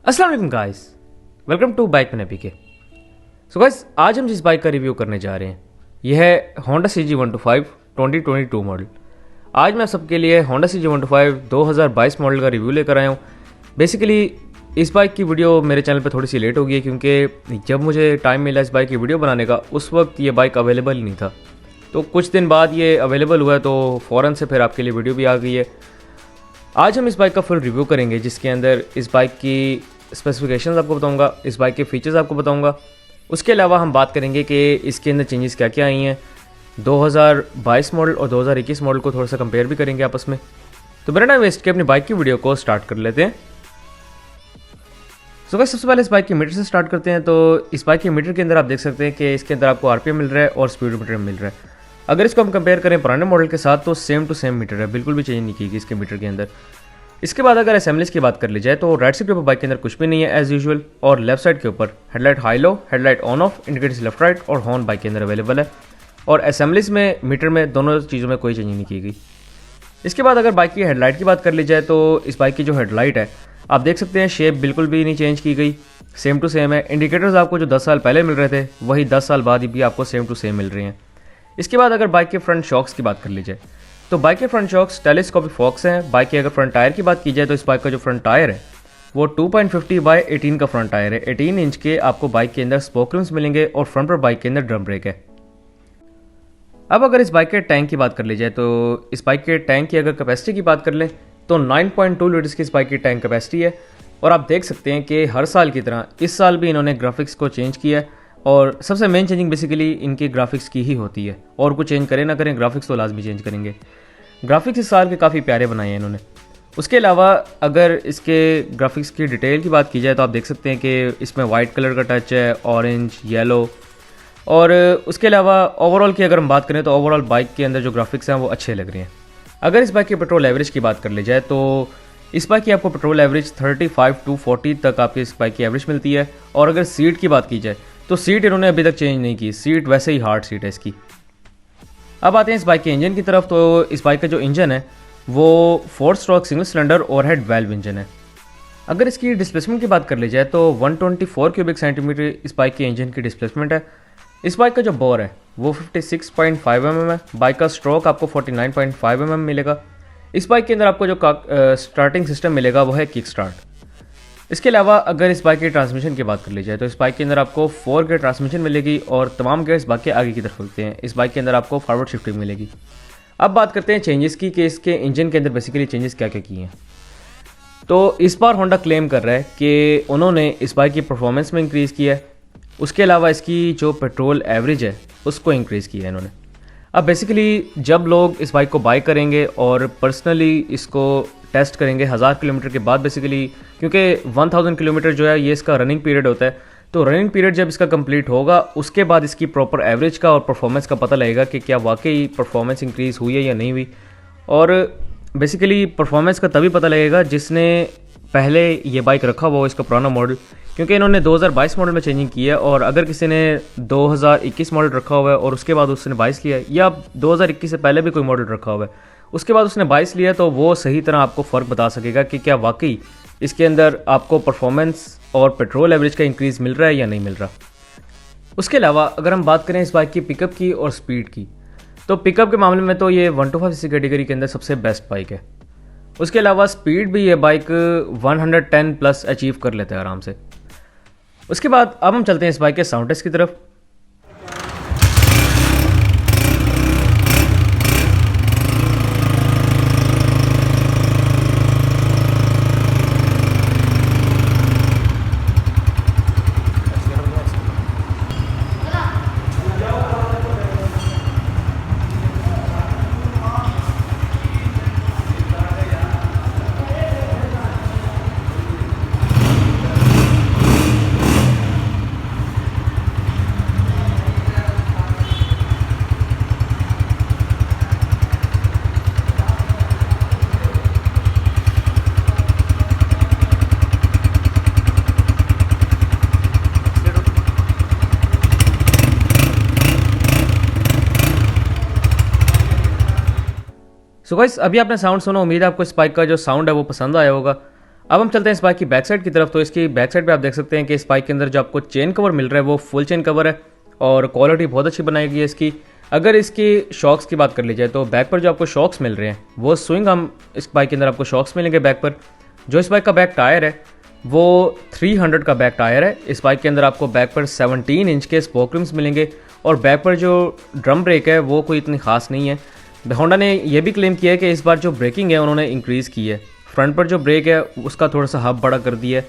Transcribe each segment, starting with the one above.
अस्सलाम वालेकुम guys, welcome to bike में पीके। सो गाइस, आज हम जिस बाइक का रिव्यू करने जा रहे हैं यह है होंडा CG125 2022 मॉडल। आज मैं सबके लिए होंडा CG125 2022 मॉडल का रिव्यू लेकर आया हूँ। बेसिकली इस बाइक की वीडियो मेरे चैनल पे थोड़ी सी लेट हो गई है क्योंकि जब मुझे टाइम मिला इस बाइक की वीडियो बनाने का उस वक्त ये बाइक अवेलेबल ही नहीं था। तो कुछ दिन बाद ये अवेलेबल हुआ है तो फ़ौरन से फिर आपके लिए वीडियो भी आ गई है। आज हम इस बाइक का फुल रिव्यू करेंगे जिसके अंदर इस बाइक की स्पेसिफिकेशंस आपको बताऊंगा, इस बाइक के फीचर्स आपको बताऊंगा। उसके अलावा हम बात करेंगे कि इसके अंदर चेंजेस क्या क्या आई हैं। 2022 मॉडल और 2021 मॉडल को थोड़ा सा कंपेयर भी करेंगे आपस में। तो मेरा टाइम वेस्ट के अपनी बाइक की वीडियो को स्टार्ट कर लेते हैं। सो गाइस, सबसे पहले इस बाइक के मीटर से स्टार्ट करते हैं। तो इस बाइक के मीटर के अंदर आप देख सकते हैं कि इसके अंदर आपको RPM मिल रहा है और स्पीडोमीटर मिल रहा है। अगर इसको हम कंपेयर करें पुराने मॉडल के साथ तो सेम टू सेम मीटर है, बिल्कुल भी चेंज नहीं की गई इसके मीटर के अंदर। इसके बाद अगर असेंबलीज की बात कर ली जाए तो राइट साइड के ऊपर बाइक के अंदर कुछ भी नहीं है एज यूजुअल, और लेफ्ट साइड के ऊपर headlight high low, headlight on off, indicators left right और हॉर्न बाइक के अंदर अवेलेबल है। और असेंबलीज में मीटर में दोनों चीज़ों में कोई चेंज नहीं की गई। इसके बाद अगर बाइक की हेडलाइट की बात कर ली जाए तो इस बाइक की जो हेडलाइट है आप देख सकते हैं शेप बिल्कुल भी नहीं चेंज की गई, सेम टू सेम है। इंडिकेटर्स आपको जो 10 साल पहले मिल रहे थे वही 10 साल बाद भी आपको सेम टू सेम मिल रहे हैं। इसके बाद अगर बाइक के फ्रंट शॉक्स की बात कर ली जाए तो बाइक के फ्रंट शॉक्स टेलीस्कोपिक फॉक्स हैं। बाइक के अगर फ्रंट टायर की बात की जाए तो इस बाइक का जो फ्रंट टायर है वो 2.50/18 का फ्रंट टायर है। 18 इंच के आपको बाइक के अंदर स्पोक रिम्स मिलेंगे और फ्रंट पर बाइक के अंदर ड्रम ब्रेक है। अब अगर इस बाइक के टैंक की बात कर ली जाए तो इस बाइक के टैंक की अगर कैपेसिटी की बात कर लें तो 9.2 लीटर्स की इस बाइक की टैंक कैपेसिटी है। और आप देख सकते हैं कि हर साल की तरह इस साल भी इन्होंने ग्राफिक्स को चेंज किया है और सबसे मेन चेंजिंग बेसिकली इनकी ग्राफिक्स की ही होती है। और कुछ चेंज करें ना करें ग्राफिक्स तो लाजमी चेंज करेंगे। ग्राफिक्स इस साल के काफ़ी प्यारे बनाए हैं इन्होंने। उसके अलावा अगर इसके ग्राफिक्स की डिटेल की बात की जाए तो आप देख सकते हैं कि इसमें वाइट कलर का टच है, ऑरेंज, येलो। और उसके अलावा ओवरऑल की अगर हम बात करें तो ओवरऑल बाइक के अंदर जो ग्राफिक्स हैं वो अच्छे लग रहे हैं। अगर इस बाइक की पेट्रोल एवरेज की बात कर ली जाए तो इस बाइक की आपको पेट्रोल एवरेज 35 to 40 तक आपकी इस बाइक की एवरेज मिलती है। और अगर सीट की बात की जाए तो सीट इन्होंने अभी तक चेंज नहीं की, सीट वैसे ही हार्ड सीट है इसकी। अब आते हैं इस बाइक के इंजन की तरफ। तो इस बाइक का जो इंजन है वो 4 stroke single cylinder overhead valve engine है। अगर इसकी डिस्प्लेसमेंट की बात कर ली जाए तो 124 क्यूबिक सेंटीमीटर इस बाइक के इंजन की डिस्प्लेसमेंट है। इस बाइक का जो बोर है वो 56.5 mm है। बाइक का स्ट्रोक आपको 49.5 mm मिलेगा। इस बाइक के अंदर आपको जो स्टार्टिंग सिस्टम मिलेगा वो है किक स्टार्ट। इसके अलावा अगर इस बाइक की ट्रांसमिशन की बात कर ली जाए तो इस बाइक के अंदर आपको 4 गियर ट्रांसमिशन मिलेगी और तमाम गियर इस बाइक के आगे की तरफ होते हैं। इस बाइक के अंदर आपको फॉरवर्ड शिफ्टिंग मिलेगी। अब बात करते हैं चेंजेस की कि इसके इंजन के अंदर बेसिकली चेंजेस क्या क्या किए हैं। तो इस बार होंडा क्लेम कर रहा है कि उन्होंने इस बाइक की परफॉर्मेंस में इंक्रीज़ किया है। उसके अलावा इसकी जो पेट्रोल एवरेज है उसको इंक्रीज़ किया है इन्होंने। अब बेसिकली जब लोग इस बाइक को बाय करेंगे और पर्सनली इसको टेस्ट करेंगे 1000 किलोमीटर के बाद, बेसिकली क्योंकि 1000 किलोमीटर जो है ये इसका रनिंग पीरियड होता है। तो रनिंग पीरियड जब इसका कंप्लीट होगा उसके बाद इसकी प्रॉपर एवरेज का और परफॉर्मेंस का पता लगेगा कि क्या वाकई परफॉर्मेंस इंक्रीज़ हुई है या नहीं हुई। और बेसिकली परफॉर्मेंस का तभी पता लगेगा जिसने पहले ये बाइक रखा हुआ हो, इसका पुराना मॉडल, क्योंकि इन्होंने 2022 मॉडल में चेंजिंग की है। और अगर किसी ने 2021 मॉडल रखा हुआ है और उसके बाद उसने 22 लिया है या 2021 से पहले भी कोई मॉडल रखा हुआ है उसके बाद उसने 22 लिया तो वो सही तरह आपको फ़र्क बता सकेगा कि क्या वाकई इसके अंदर आपको परफॉर्मेंस और पेट्रोल एवरेज का इंक्रीज़ मिल रहा है या नहीं मिल रहा। उसके अलावा अगर हम बात करें इस बाइक की पिकअप की और स्पीड की तो पिकअप के मामले में तो ये 125cc कैटेगरी के अंदर सबसे बेस्ट बाइक है। उसके अलावा स्पीड भी ये बाइक 110+ अचीव कर लेते हैं आराम से। उसके बाद अब हम चलते हैं इस बाइक के साउंड टेस्ट की तरफ। सो गाइस, अभी आपने साउंड सुना, उम्मीद है आपको इस बाइक का जो साउंड है वो पसंद आया होगा। अब हम चलते हैं इस बाइक की बैक साइड की तरफ। तो इसकी बैक साइड पे आप देख सकते हैं कि इस बाइक के अंदर जो आपको चेन कवर मिल रहा है वो फुल चेन कवर है और क्वालिटी बहुत अच्छी बनाई गई है इसकी। अगर इसकी शॉक्स की बात कर ली जाए तो बैक पर जो आपको शॉक्स मिल रहे हैं वो स्विंग हम इस बाइक के अंदर आपको शॉक्स मिलेंगे बैक पर। जो इस बाइक का बैक टायर है वो 300 का बैक टायर है। इस बाइक के अंदर आपको बैक पर 17 इंच के स्पोक रिम्स मिलेंगे और बैक पर जो ड्रम ब्रेक है वो कोई इतनी खास नहीं है। होंडा ने यह भी क्लेम किया है कि इस बार जो ब्रेकिंग है उन्होंने इंक्रीज़ की है। फ्रंट पर जो ब्रेक है उसका थोड़ा सा हब बड़ा कर दिया है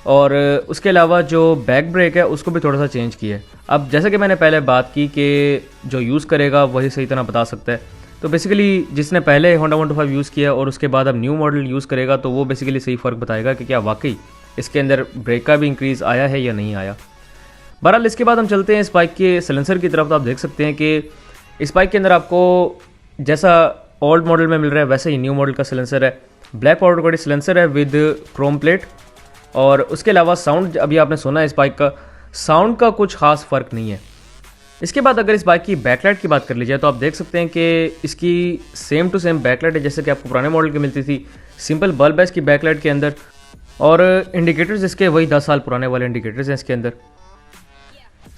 और उसके अलावा जो बैक ब्रेक है उसको भी थोड़ा सा चेंज किया है। अब जैसा कि मैंने पहले बात की कि जो यूज़ करेगा वही सही तरह बता सकता है। तो बेसिकली जिसने पहले होंडा 125 यूज़ किया और उसके बाद अब न्यू मॉडल यूज़ करेगा तो वो बेसिकली सही फ़र्क बताएगा कि क्या वाकई इसके अंदर ब्रेक का भी इंक्रीज़ आया है या नहीं आया। बहरहाल इसके बाद हम चलते हैं इस बाइक के सिलेंसर की तरफ। तो आप देख सकते हैं कि इस बाइक के अंदर आपको जैसा ओल्ड मॉडल में मिल रहा है वैसे ही न्यू मॉडल का सिलेंसर है। ब्लैक पाउडर बॉडी सिलेंसर है विद क्रोम प्लेट और उसके अलावा साउंड अभी आपने सुना है इस बाइक का, साउंड का कुछ खास फ़र्क नहीं है। इसके बाद अगर इस बाइक की बैकलाइट की बात कर ली जाए तो आप देख सकते हैं कि इसकी सेम टू सेम बैकलाइट है जैसे कि आपको पुराने मॉडल की मिलती थी। सिंपल बल्ब है इसकी बैकलाइट के अंदर और इंडिकेटर्स इसके वही 10 साल पुराने वाले इंडिकेटर्स हैं इसके अंदर।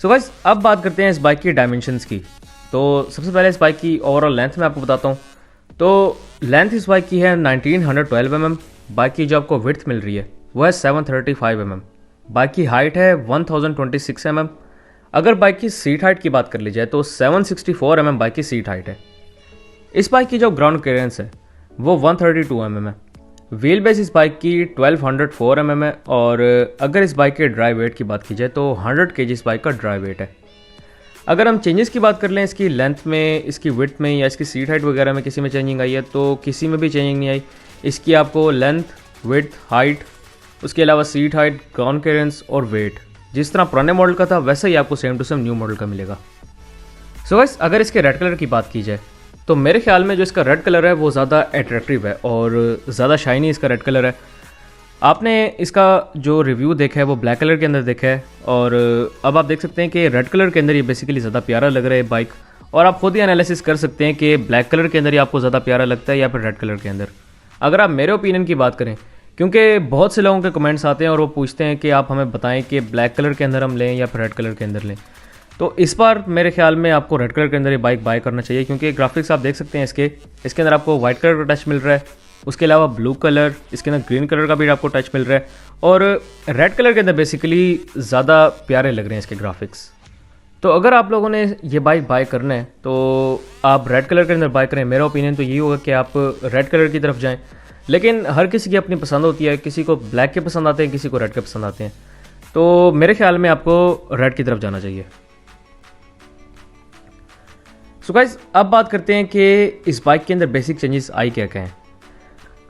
सो गाइस अब बात करते हैं इस बाइक की डायमेंशंस की। तो सबसे पहले इस बाइक की ओवरऑल लेंथ मैं आपको बताता हूँ। तो लेंथ इस बाइक की है 1912 mm। बाइक की जो आपको विड्थ मिल रही है वो है 735 mm। बाइक की हाइट है 1026 mm। अगर बाइक की सीट हाइट की बात कर ली जाए तो 764 mm बाइक की सीट हाइट है। इस बाइक की जो ग्राउंड क्लियरेंस है वो 132 mm है। व्हील बेस इस बाइक की 1204 mm है और अगर इस बाइक के ड्राई वेट की बात की जाए तो 100 kg इस बाइक का ड्राई वेट है। अगर हम चेंजेस की बात कर लें इसकी लेंथ में, इसकी विड्थ में या इसकी सीट हाइट वगैरह में किसी में चेंजिंग आई है तो किसी में भी चेंजिंग नहीं आई। इसकी आपको लेंथ, विड्थ, हाइट, उसके अलावा सीट हाइट, ग्राउंड क्लियरेंस और वेट जिस तरह पुराने मॉडल का था वैसा ही आपको same to same new model का मिलेगा। सो गाइस अगर इसके रेड कलर की बात की जाए तो मेरे ख्याल में जो इसका रेड कलर है वो ज़्यादा अट्रैक्टिव है और ज़्यादा शाइनी इसका रेड कलर है। आपने इसका जो रिव्यू देखा है वो ब्लैक कलर के अंदर देखा है और अब आप देख सकते हैं कि रेड कलर के अंदर ये बेसिकली ज़्यादा प्यारा लग रहा है बाइक और आप खुद ही एनालिसिस कर सकते हैं कि ब्लैक कलर के अंदर ही आपको ज़्यादा प्यारा लगता है या फिर रेड कलर के अंदर। अगर आप मेरे ओपिनियन की बात करें, क्योंकि बहुत से लोगों के कमेंट्स आते हैं और वो पूछते हैं कि आप हमें बताएं कि ब्लैक कलर के अंदर हम लें या फिर रेड कलर के अंदर लें, तो इस बार मेरे ख्याल में आपको रेड कलर के अंदर ये बाइक बाय करना चाहिए क्योंकि ग्राफिक्स आप देख सकते हैं इसके अंदर आपको वाइट कलर का टच मिल रहा है, उसके अलावा ब्लू कलर, इसके अंदर ग्रीन कलर का भी आपको टच मिल रहा है और रेड कलर के अंदर बेसिकली ज़्यादा प्यारे लग रहे हैं इसके ग्राफिक्स। तो अगर आप लोगों ने ये बाइक बाय करना है तो आप रेड कलर के अंदर बाय करें। मेरा ओपिनियन तो यही होगा कि आप रेड कलर की तरफ जाएं, लेकिन हर किसी की अपनी पसंद होती है, किसी को ब्लैक के पसंद आते हैं, किसी को रेड के पसंद आते हैं। तो मेरे ख्याल में आपको रेड की तरफ जाना चाहिए। सो गाइस अब बात करते हैं कि इस बाइक के अंदर बेसिक चेंजेस आई क्या क्या हैं।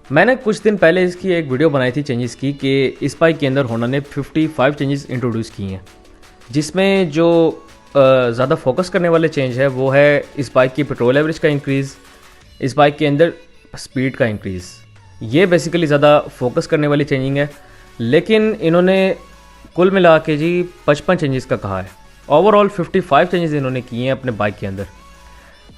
मैंने कुछ दिन पहले इसकी एक वीडियो बनाई थी चेंजेस की कि इस बाइक के अंदर होंडा ने 55 चेंजेस इंट्रोड्यूस किए हैं, जिसमें जो ज़्यादा फोकस करने वाले चेंज है वो है इस बाइक की पेट्रोल एवरेज का इंक्रीज़, इस बाइक के अंदर स्पीड का इंक्रीज़। ये बेसिकली ज़्यादा फोकस करने वाली चेंजिंग है, लेकिन इन्होंने कुल मिला के जी 55 चेंजेस का कहा है। ओवरऑल 55 चेंजेस इन्होंने किए हैं अपने बाइक के अंदर।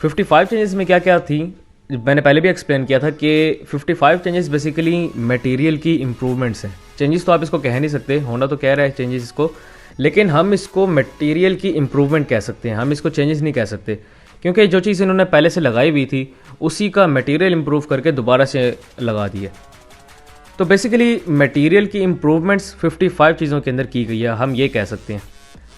55 चेंजेस में क्या क्या थी मैंने पहले भी एक्सप्लेन किया था कि 55 चेंजेस बेसिकली मटेरियल की इम्प्रूवमेंट्स हैं। चेंजेस तो आप इसको कह नहीं सकते, होंडा तो कह रहा है चेंजेस इसको, लेकिन हम इसको मटेरियल की इम्प्रूवमेंट कह सकते हैं, हम इसको चेंजेस नहीं कह सकते क्योंकि जो चीज़ इन्होंने पहले से लगाई हुई थी उसी का मटेरियल इम्प्रूव करके दोबारा से लगा दी है। तो बेसिकली मटेरियल की इम्प्रूवमेंट्स 55 चीज़ों के अंदर की गई है, हम ये कह सकते हैं।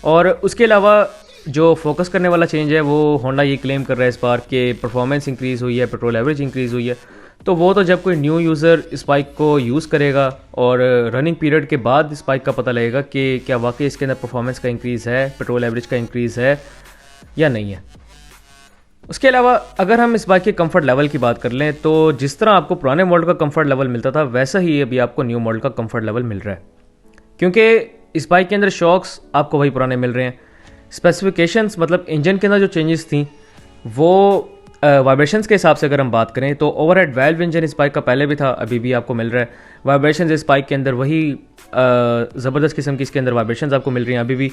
और उसके अलावा जो फोकस करने वाला चेंज है वो होंडा ये क्लेम कर रहा है इस बार कि परफॉर्मेंस इंक्रीज़ हुई है, पेट्रोल एवरेज इंक्रीज़ हुई है। तो वो तो जब कोई न्यू यूज़र इस बाइक को यूज़ करेगा और रनिंग पीरियड के बाद इस बाइक का पता लगेगा कि क्या वाकई इसके अंदर परफॉर्मेंस का इंक्रीज़ है, पेट्रोल एवरेज का इंक्रीज़ है या नहीं है। उसके अलावा अगर हम इस बाइक के कंफर्ट लेवल की बात कर लें तो जिस तरह आपको पुराने मॉडल का कंफर्ट लेवल मिलता था वैसा ही अभी आपको न्यू मॉडल का कंफर्ट लेवल मिल रहा है, क्योंकि इस बाइक के अंदर शॉक्स आपको वही पुराने मिल रहे हैं। स्पेसिफिकेशंस मतलब इंजन के अंदर जो चेंजेस थी वो वाइब्रेशंस के हिसाब से अगर हम बात करें तो ओवरहेड वाल्व इंजन इस बाइक का पहले भी था, अभी भी आपको मिल रहा है। वाइब्रेशंस इस बाइक के अंदर वही ज़बरदस्त किस्म की इसके अंदर वाइब्रेशंस आपको मिल रही हैं अभी भी।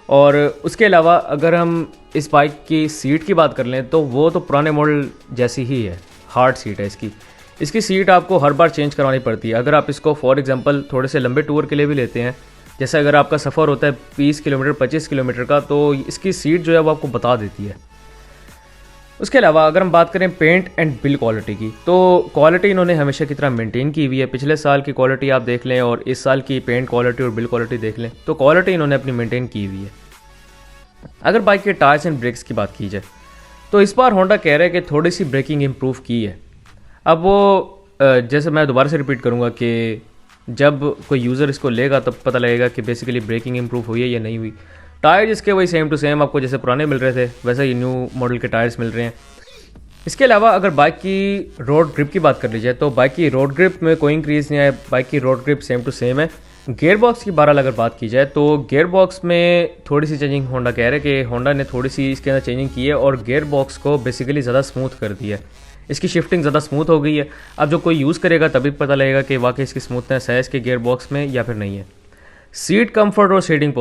और उसके अलावा अगर हम इस बाइक की सीट की बात कर लें तो वो तो पुराने मॉडल जैसी ही है, हार्ड सीट है इसकी। इसकी सीट आपको हर बार चेंज करवानी पड़ती है। अगर आप इसको फॉर एग्जांपल थोड़े से लंबे टूर के लिए भी लेते हैं, जैसे अगर आपका सफ़र होता है 20 किलोमीटर 25 किलोमीटर का, तो इसकी सीट जो है वो आपको बता देती है। उसके अलावा अगर हम बात करें पेंट एंड बिल्ड क्वालिटी की, तो क्वालिटी इन्होंने हमेशा की तरह मेंटेन की हुई है। पिछले साल की क्वालिटी आप देख लें और इस साल की पेंट क्वालिटी और बिल्ड क्वालिटी देख लें, तो क्वालिटी इन्होंने अपनी मेंटेन की हुई है। अगर बाइक के टायर्स एंड ब्रेक्स की बात की जाए, तो इस बार होंडा कह रहा है कि थोड़ी सी ब्रेकिंग इम्प्रूव की है। अब वो जैसे मैं दोबारा से रिपीट करूँगा कि जब कोई यूज़र इसको लेगा तब पता लगेगा कि बेसिकली ब्रेकिंग इम्प्रूव हुई है या नहीं हुई। टायर इसके वही सेम टू सेम आपको जैसे पुराने मिल रहे थे वैसे ही न्यू मॉडल के टायर्स मिल रहे हैं। इसके अलावा अगर बाइक की रोड ग्रिप की बात कर ली जाए, तो बाइक की रोड ग्रिप में कोई इंक्रीज़ नहीं है, बाइक की road grip same to same है। गियर बॉक्स की बहरहाल अगर बात की जाए, तो गियर बॉक्स में थोड़ी सी चेंजिंग होंडा कह रहे हैं कि होंडा ने थोड़ी सी इसके अंदर चेंजिंग की है और गियर बॉक्स को बेसिकली ज़्यादा स्मूथ कर दिया है। इसकी शिफ्टिंग ज़्यादा स्मूथ हो गई है। अब जो कोई यूज़ करेगा तभी पता लगेगा कि वाकई इसकी स्मूथनेस है इसके गियर बॉक्स में या फिर नहीं है। सीट कंफर्ट और सीटिंग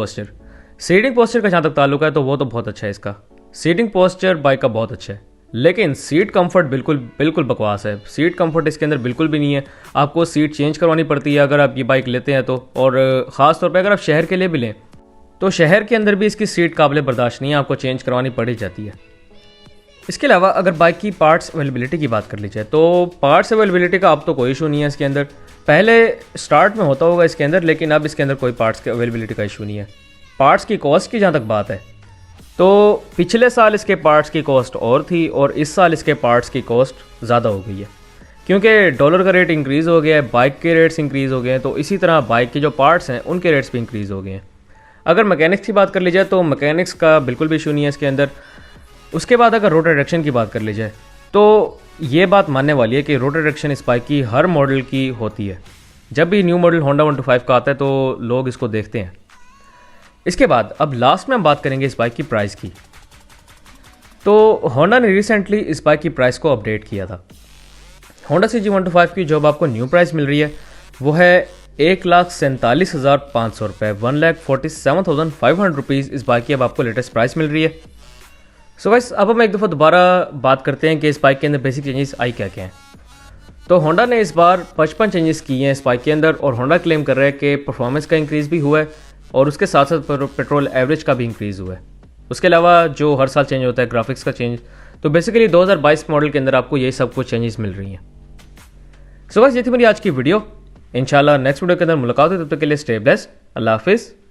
पोस्चर का जहाँ तक ताल्लुक है तो वो तो बहुत अच्छा है इसका। सीटिंग पोस्चर बाइक का बहुत अच्छा है, लेकिन सीट कंफर्ट बिल्कुल बकवास है। सीट कंफर्ट इसके अंदर बिल्कुल भी नहीं है। आपको सीट चेंज करवानी पड़ती है अगर आप ये बाइक लेते हैं तो, और ख़ास तौर पे अगर आप शहर के लिए भी लें तो शहर के अंदर भी इसकी सीट काबिल बर्दाश्त नहीं है, आपको चेंज करवानी पड़ ही जाती है। इसके अलावा अगर बाइक की पार्ट्स अवेलेबिलिटी की बात कर ली जाए, तो पार्ट्स अवेलेबिलिटी का अब तो कोई इशू नहीं है इसके अंदर। पहले स्टार्ट में होता होगा इसके अंदर, लेकिन अब इसके अंदर कोई पार्ट्स की अवेलेबिलिटी का इशू नहीं है। पार्ट्स की कॉस्ट की जहाँ तक बात है, तो पिछले साल इसके पार्ट्स की कॉस्ट और थी और इस साल इसके पार्ट्स की कॉस्ट ज़्यादा हो गई है, क्योंकि डॉलर का रेट इंक्रीज़ हो गया है, बाइक के रेट्स इंक्रीज़ हो गए हैं, तो इसी तरह बाइक के जो पार्ट्स हैं उनके रेट्स भी इंक्रीज़ हो गए हैं। अगर मैकेनिक्स की बात कर ली जाए, तो मैकेनिक्स का बिल्कुल भी इशू नहीं है इसके अंदर। उसके बाद अगर रोटर रिडक्शन की बात कर ली जाए, तो ये बात मानने वाली है कि रोटर रिडक्शन इस बाइक की हर मॉडल की होती है। जब भी न्यू मॉडल होंडा 125 का आता है तो लोग इसको देखते हैं। इसके बाद अब लास्ट में हम बात करेंगे इस बाइक की प्राइस की। तो होंडा ने रिसेंटली इस बाइक की प्राइस को अपडेट किया था। होंडा CG125 की जो अब आपको न्यू प्राइस मिल रही है वो है 1,47,500 रुपये, 1,47,500 रुपीज़ इस बाइक की अब आपको लेटेस्ट प्राइस मिल रही है। सो गाइस, अब हम एक दफ़ा दोबारा बात करते हैं कि इस बाइक के अंदर बेसिक चेंजेस आई क्या क्या हैं। तो होंडा ने इस बार 55 चेंजेस किए हैं इस बाइक के अंदर, और होंडा क्लेम कर रहा है कि परफॉर्मेंस का इंक्रीज़ भी हुआ है और उसके साथ साथ पेट्रोल एवरेज का भी इंक्रीज़ हुआ है। उसके अलावा जो हर साल चेंज होता है ग्राफिक्स का चेंज, तो बेसिकली 2022 मॉडल के अंदर आपको यही सब कुछ चेंजेस मिल रही हैं। सो गाइस, ये थी मेरी आज की वीडियो। इंशाल्लाह नेक्स्ट वीडियो के अंदर मुलाकात हो, तब तक के लिए स्टे ब्लेस्ड। अल्लाह हाफिज़।